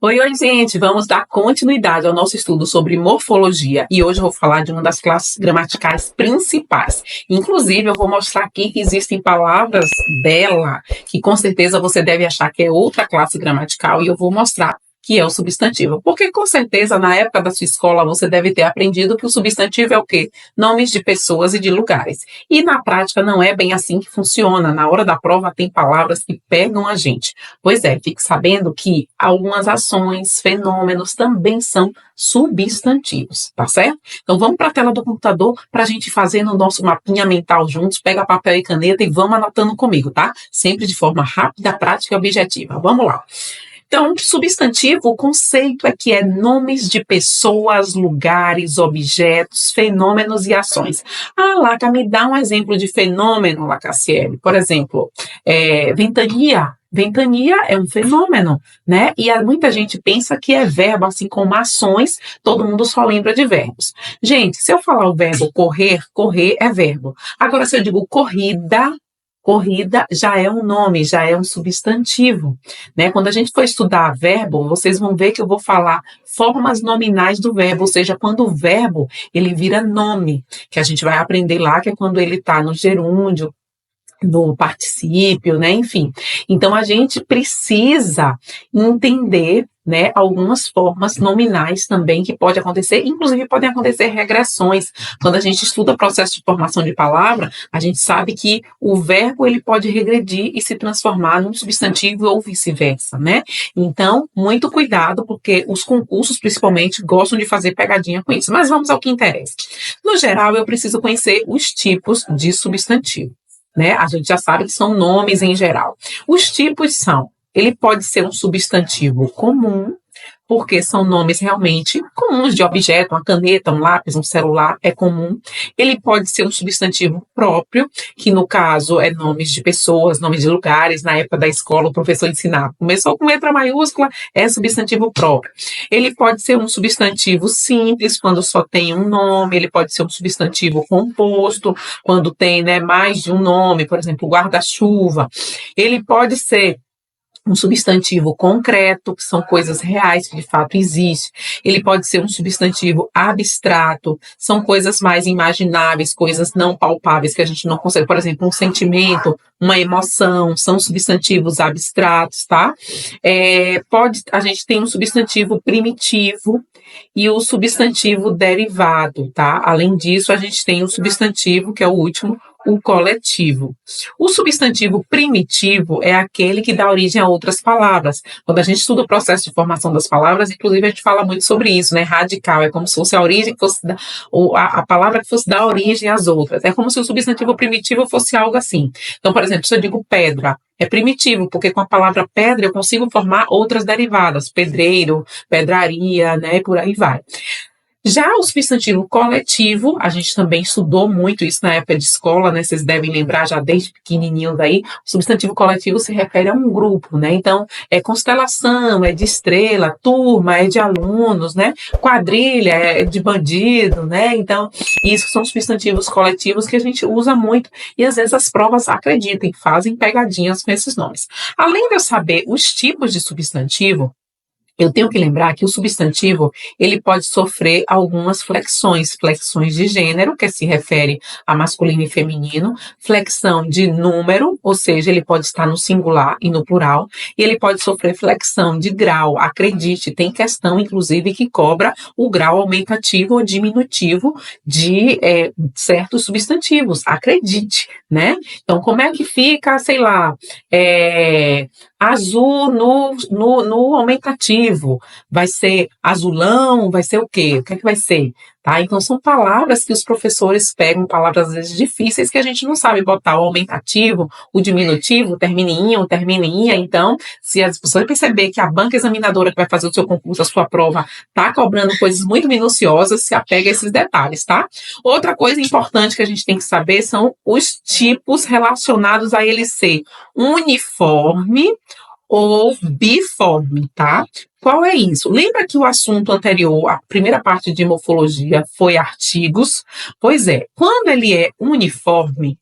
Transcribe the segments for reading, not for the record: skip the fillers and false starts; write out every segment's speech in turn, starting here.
Oi, oi, gente! Vamos dar continuidade ao nosso estudo sobre morfologia e hoje eu vou falar de uma das classes gramaticais principais. Inclusive, eu vou mostrar aqui que existem palavras dela que com certeza você deve achar que é outra classe gramatical e eu vou mostrar que é o substantivo. Porque com certeza na época da sua escola você deve ter aprendido que o substantivo é o quê? Nomes de pessoas e de lugares. E na prática não é bem assim que funciona. Na hora da prova tem palavras que pegam a gente. Pois é, fique sabendo que algumas ações, fenômenos também são substantivos, tá certo? Então vamos para a tela do computador para a gente fazer no nosso mapinha mental juntos. Pega papel e caneta e vamos anotando comigo, tá? Sempre de forma rápida, prática e objetiva. Vamos lá. Então, substantivo, o conceito é que é nomes de pessoas, lugares, objetos, fenômenos e ações. Ah, Laca, me dá um exemplo de fenômeno, Lacaciele. Por exemplo, ventania. Ventania é um fenômeno, né? E muita gente pensa que é verbo, assim como ações, todo mundo só lembra de verbos. Gente, se eu falar o verbo correr, correr é verbo. Agora, se eu digo corrida, corrida já é um nome, já é um substantivo, né? Quando a gente for estudar verbo, vocês vão ver que eu vou falar formas nominais do verbo, ou seja, quando o verbo ele vira nome, que a gente vai aprender lá, que é quando ele está no gerúndio, no particípio, né? Enfim. Então a gente precisa entender, né, algumas formas nominais também que pode acontecer, inclusive podem acontecer regressões. Quando a gente estuda o processo de formação de palavra, a gente sabe que o verbo ele pode regredir e se transformar num substantivo ou vice-versa, né? Então, muito cuidado, porque os concursos, principalmente, gostam de fazer pegadinha com isso. Mas vamos ao que interessa. No geral, eu preciso conhecer os tipos de substantivo, né? A gente já sabe que são nomes em geral. Os tipos são, ele pode ser um substantivo comum, porque são nomes realmente comuns de objeto, uma caneta, um lápis, um celular, é comum. Ele pode ser um substantivo próprio, que no caso é nomes de pessoas, nomes de lugares. Na época da escola, o professor ensinava, começou com letra maiúscula, é substantivo próprio. Ele pode ser um substantivo simples, quando só tem um nome. Ele pode ser um substantivo composto, quando tem, né, mais de um nome, por exemplo, guarda-chuva. Ele pode ser um substantivo concreto, que são coisas reais que de fato existem. Ele pode ser um substantivo abstrato, são coisas mais imagináveis, coisas não palpáveis que a gente não consegue. Por exemplo, um sentimento, uma emoção, são substantivos abstratos, tá? A gente tem um substantivo primitivo e o substantivo derivado, tá? Além disso, a gente tem o substantivo, que é o último, o coletivo. O substantivo primitivo é aquele que dá origem a outras palavras. Quando a gente estuda o processo de formação das palavras, inclusive a gente fala muito sobre isso, né? Radical, é como se fosse a origem que fosse ou a palavra que fosse dar origem às outras. É como se o substantivo primitivo fosse algo assim. Então, por exemplo, se eu digo pedra, é primitivo, porque com a palavra pedra eu consigo formar outras derivadas, pedreiro, pedraria, né? Por aí vai. Já o substantivo coletivo, a gente também estudou muito isso na época de escola, né? Vocês devem lembrar já desde pequenininhos aí. O substantivo coletivo se refere a um grupo, né? Então, é constelação, é de estrela, turma, é de alunos, né? Quadrilha, é de bandido, né? Então, isso são substantivos coletivos que a gente usa muito e às vezes as provas, acreditem, fazem pegadinhas com esses nomes. Além de eu saber os tipos de substantivo, eu tenho que lembrar que o substantivo, ele pode sofrer algumas flexões, flexões de gênero, que se refere a masculino e feminino, flexão de número, ou seja, ele pode estar no singular e no plural, e ele pode sofrer flexão de grau. Acredite, tem questão, inclusive, que cobra o grau aumentativo ou diminutivo de certos substantivos, acredite, né? Então, como é que fica, sei lá, azul no aumentativo, vai ser azulão, vai ser o quê? O que é que vai ser? Tá? Então, são palavras que os professores pegam, palavras às vezes difíceis, que a gente não sabe botar o aumentativo, o diminutivo, termininha, o termininha. Então, se as pessoas perceber que a banca examinadora que vai fazer o seu concurso, a sua prova, tá cobrando coisas muito minuciosas, se apega a esses detalhes, tá? Outra coisa importante que a gente tem que saber são os tipos relacionados a ele ser uniforme ou biforme, tá? Qual é isso? Lembra que o assunto anterior, a primeira parte de morfologia, foi artigos? Pois é, quando ele é uniforme,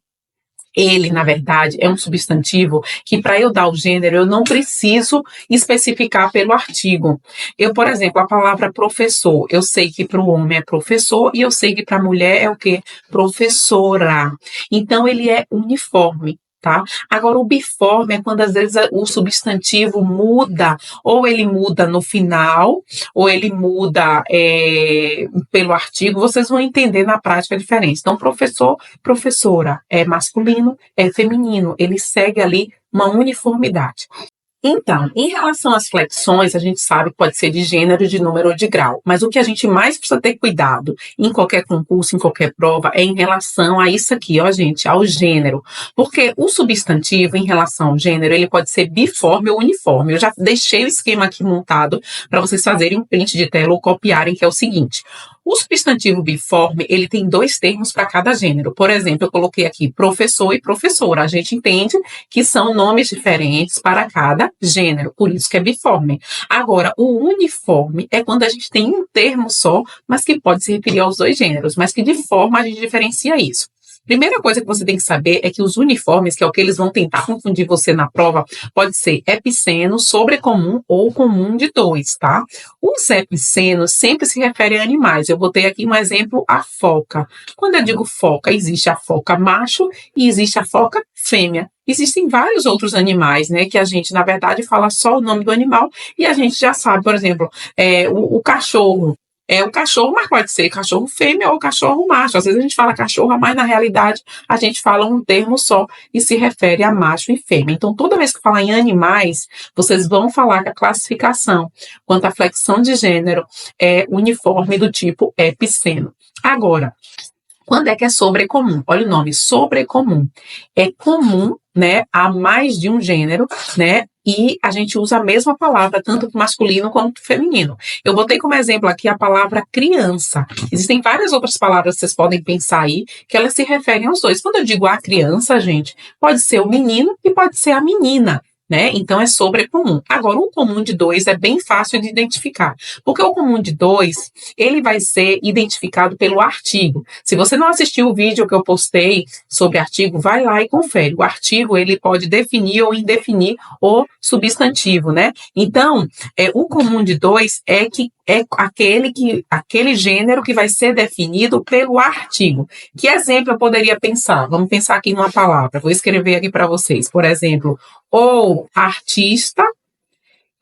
Ele, na verdade, é um substantivo que, para eu dar o gênero, eu não preciso especificar pelo artigo. Eu, por exemplo, a palavra professor, eu sei que para o homem é professor e eu sei que para a mulher é o quê? Professora. Então, ele é uniforme. Tá? Agora, o biforme é quando às vezes o substantivo muda, ou ele muda no final, ou ele muda pelo artigo, vocês vão entender na prática a diferença. Então, professor, professora, é masculino, é feminino, ele segue ali uma uniformidade. Então, em relação às flexões, a gente sabe que pode ser de gênero, de número ou de grau, mas o que a gente mais precisa ter cuidado em qualquer concurso, em qualquer prova, é em relação a isso aqui, ó, gente, ao gênero. Porque o substantivo, em relação ao gênero, ele pode ser biforme ou uniforme. Eu já deixei o esquema aqui montado para vocês fazerem um print de tela ou copiarem, que é o seguinte. O substantivo biforme, ele tem 2 termos para cada gênero. Por exemplo, eu coloquei aqui professor e professora. A gente entende que são nomes diferentes para cada gênero, por isso que é biforme. Agora, o uniforme é quando a gente tem um termo só, mas que pode se referir aos 2 gêneros, mas que de forma a gente diferencia isso. Primeira coisa que você tem que saber é que os uniformes, que é o que eles vão tentar confundir você na prova, pode ser epiceno, sobrecomum ou comum de 2, tá? Os epicenos sempre se referem a animais. Eu botei aqui um exemplo, a foca. Quando eu digo foca, existe a foca macho e existe a foca fêmea. Existem vários outros animais, né, que a gente, na verdade, fala só o nome do animal e a gente já sabe, por exemplo, o cachorro. É o cachorro, mas pode ser cachorro fêmea ou cachorro macho. Às vezes a gente fala cachorro, mas na realidade a gente fala um termo só e se refere a macho e fêmea. Então, toda vez que falar em animais, vocês vão falar que a classificação quanto à flexão de gênero é uniforme do tipo epiceno. Agora, quando é que é sobrecomum? Olha o nome, sobrecomum. É comum, né, a mais de um gênero, né, e a gente usa a mesma palavra, tanto para masculino quanto feminino. Eu botei como exemplo aqui a palavra criança. Existem várias outras palavras que vocês podem pensar aí, que elas se referem aos 2. Quando eu digo a criança, gente, pode ser o menino e pode ser a menina. Né? Então, é sobrecomum. Agora, o comum de 2 é bem fácil de identificar, porque o comum de 2, ele vai ser identificado pelo artigo. Se você não assistiu o vídeo que eu postei sobre artigo, vai lá e confere. O artigo, ele pode definir ou indefinir o substantivo, né? Então, o comum de 2 é que é aquele gênero que vai ser definido pelo artigo. Que exemplo eu poderia pensar? Vamos pensar aqui numa palavra. Vou escrever aqui para vocês. Por exemplo, ou artista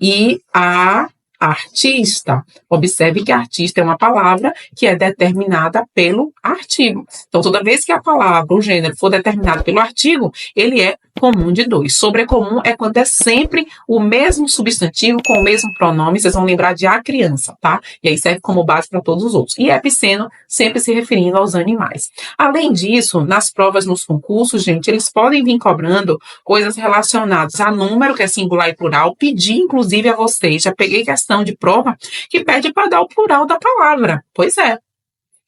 e a artista. Observe que artista é uma palavra que é determinada pelo artigo. Então, toda vez que a palavra, o gênero, for determinado pelo artigo, ele é comum de 2. Sobrecomum é quando é sempre o mesmo substantivo com o mesmo pronome. Vocês vão lembrar de a criança, tá? E aí serve como base para todos os outros. E epiceno, sempre se referindo aos animais. Além disso, nas provas, nos concursos, gente, eles podem vir cobrando coisas relacionadas a número, que é singular e plural, pedir, inclusive, a vocês. Já peguei questão de prova que pede para dar o plural da palavra. Pois é.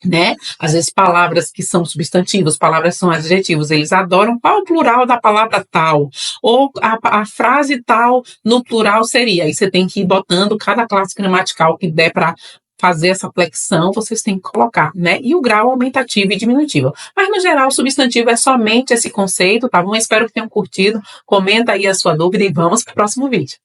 Né? Às vezes palavras que são substantivos, palavras que são adjetivos, eles adoram qual o plural da palavra tal, ou a frase tal no plural seria, aí você tem que ir botando cada classe gramatical que der para fazer essa flexão, vocês têm que colocar, né? E o grau aumentativo e diminutivo. Mas, no geral, o substantivo é somente esse conceito, tá bom? Espero que tenham curtido, comenta aí a sua dúvida e vamos para o próximo vídeo.